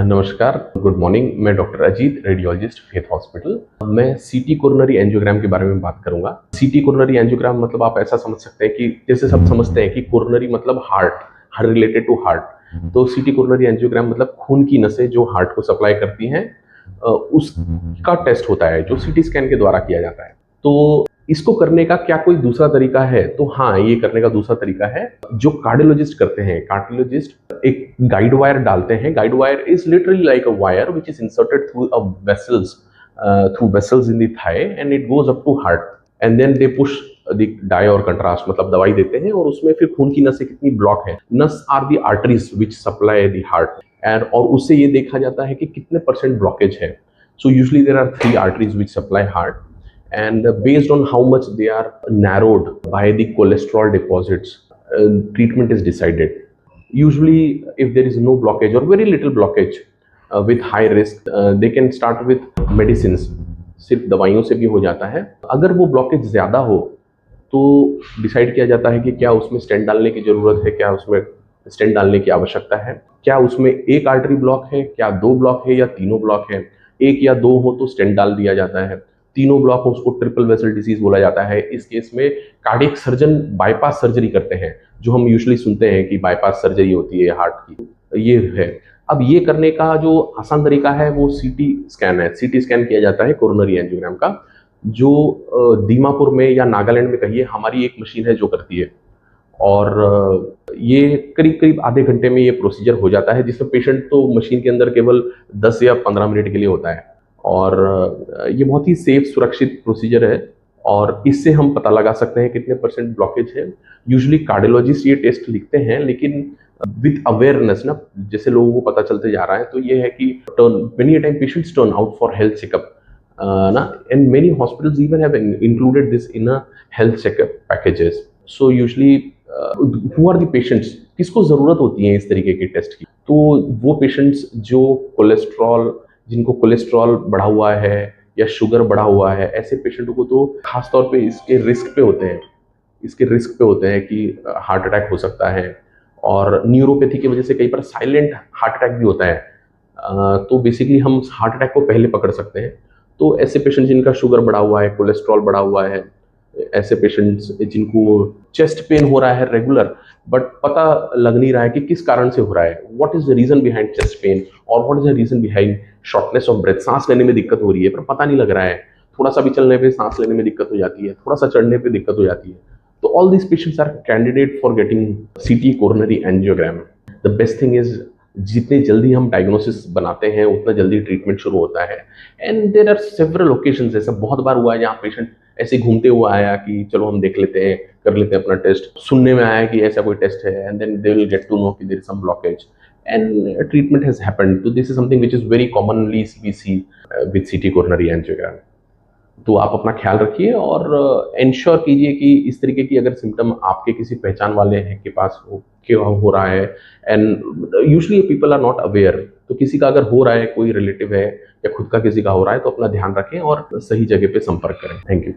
नमस्कार, good morning. मैं doctor Ajit, radiologist, faith hospital. मैं सीटी कोरोनरी एंजियोग्राम के बारे में बात करूंगा। सीटी कोरोनरी एंजियोग्राम मतलब आप ऐसा समझ सकते हैं कि जैसे सब समझते हैं कि कोरोनरी मतलब heart, heart related to heart. तो सीटी कोरोनरी एंजियोग्राम मतलब खून की नसें जो हार्ट को सप्लाई करती हैं, उसका टेस्ट होता है जो सीटी स्कैन के द्वारा किया जाता है। तो इसको करने का क्या कोई दूसरा तरीका है? तो हाँ, ये करने का दूसरा तरीका है जो कार्डियोलॉजिस्ट करते हैं। कार्डियोलॉजिस्ट एक गाइड वायर डालते हैं। Guide wire is literally like a wire which is inserted through a vessels in the thigh and it goes up to heart and then they push the dye और contrast, मतलब दवाई देते हैं और उसमें फिर खून की नसें कितनी ब्लॉक है। नस are the arteries which supply the heart and और उससे ये देखा जाता है कि कितने परसेंट ब्लॉकेज है। So usually there are three arteries which supply heart, and based on how much they are narrowed by the cholesterol deposits, treatment is decided. Usually, if there is no blockage or very little blockage with high risk, they can start with medicines. सिर्फ दवाइयों से भी हो जाता है। अगर वो blockage ज़्यादा हो तो डिसाइड किया जाता है कि क्या उसमें स्टेंट डालने की ज़रूरत है, क्या उसमें स्टेंट डालने की आवश्यकता है, क्या उसमें एक आर्टरी ब्लॉक है, क्या दो ब्लॉक है या तीनों ब्लॉक है। एक या दो हो तो स्टेंट डाल दिया जाता है, तीनों ब्लॉक हो उसको ट्रिपल वेसल डिसीज बोला जाता है। इस केस में कार्डियक सर्जन बाईपास सर्जरी करते हैं, जो हम यूजुअली सुनते हैं कि बाईपास सर्जरी होती है हार्ट की, ये है। अब ये करने का जो आसान तरीका है वो सीटी स्कैन है। सीटी स्कैन किया जाता है कोरोनरी एंजियोग्राम का, जो दीमापुर में या नागालैंड में कहिए हमारी एक मशीन है जो करती है। और ये करीब करीब आधे घंटे में ये प्रोसीजर हो जाता है, जिसमें पेशेंट तो मशीन के अंदर केवल 10 या 15 मिनट के लिए होता है। और ये बहुत ही सेफ, सुरक्षित प्रोसीजर है और इससे हम पता लगा सकते हैं कितने परसेंट ब्लॉकेज है। यूजुअली कार्डियोलॉजिस्ट ये टेस्ट लिखते हैं, लेकिन विद अवेयरनेस ना, जैसे लोगों को पता चलते जा रहा है, तो ये है कि many time patients turn out for health checkup ना, and many hospitals even have included this in a health checkup packages. So usually who are the patients, किसको ज़रूरत होती है इस तरीके के टेस्ट की? तो वो पेशेंट्स जो जिनको कोलेस्ट्रॉल बढ़ा हुआ है या शुगर बढ़ा हुआ है, ऐसे पेशेंटों को तो खास तौर पे इसके रिस्क पे होते हैं। इसके रिस्क पे होते हैं कि हार्ट अटैक हो सकता है, और न्यूरोपैथी की वजह से कई बार साइलेंट हार्ट अटैक भी होता है। तो बेसिकली हम हार्ट अटैक को पहले पकड़ सकते हैं। तो ऐसे पेशेंट जिनका शुगर बढ़ा हुआ है, कोलेस्ट्रॉल बढ़ा हुआ है, ऐसे पेशेंट्स जिनको चेस्ट पेन हो रहा है रेगुलर, बट पता लग नहीं रहा है कि किस कारण से हो रहा है, what is the reason behind chest pain और what is the reason behind shortness of breath. सांस लेने में दिक्कत हो रही है पर पता नहीं लग रहा है, थोड़ा सा भी चलने पे सांस लेने में दिक्कत हो जाती है, थोड़ा सा चढ़ने पे दिक्कत हो जाती है। तो all these patients are candidate for getting CT coronary angiogram. The best thing is जितने जल्दी हम डायग्नोसिस बनाते हैं उतना जल्दी ट्रीटमेंट शुरू होता है। And there are several occasions, ऐसा बहुत बार हुआ है जहाँ पेशेंट ऐसे घूमते हुए आया कि चलो हम देख लेते हैं, कर लेते हैं अपना टेस्ट, सुनने में आया कि ऐसा कोई टेस्ट है, and then they will get to know कि there is some blockage and treatment has happened. तो this is something which is very commonly we see with CT coronary angiogram. तो आप अपना ख्याल रखिए और इंश्योर कीजिए कि इस तरीके की अगर सिम्टम आपके किसी पहचान वाले हैं के पास हो रहा है, and usually people are not aware, तो किसी का अगर हो रहा है, कोई रिलेटिव है या खुद का किसी का हो रहा है, तो अपना ध्यान रखें और सही जगह पे संपर्क करें। Thank you.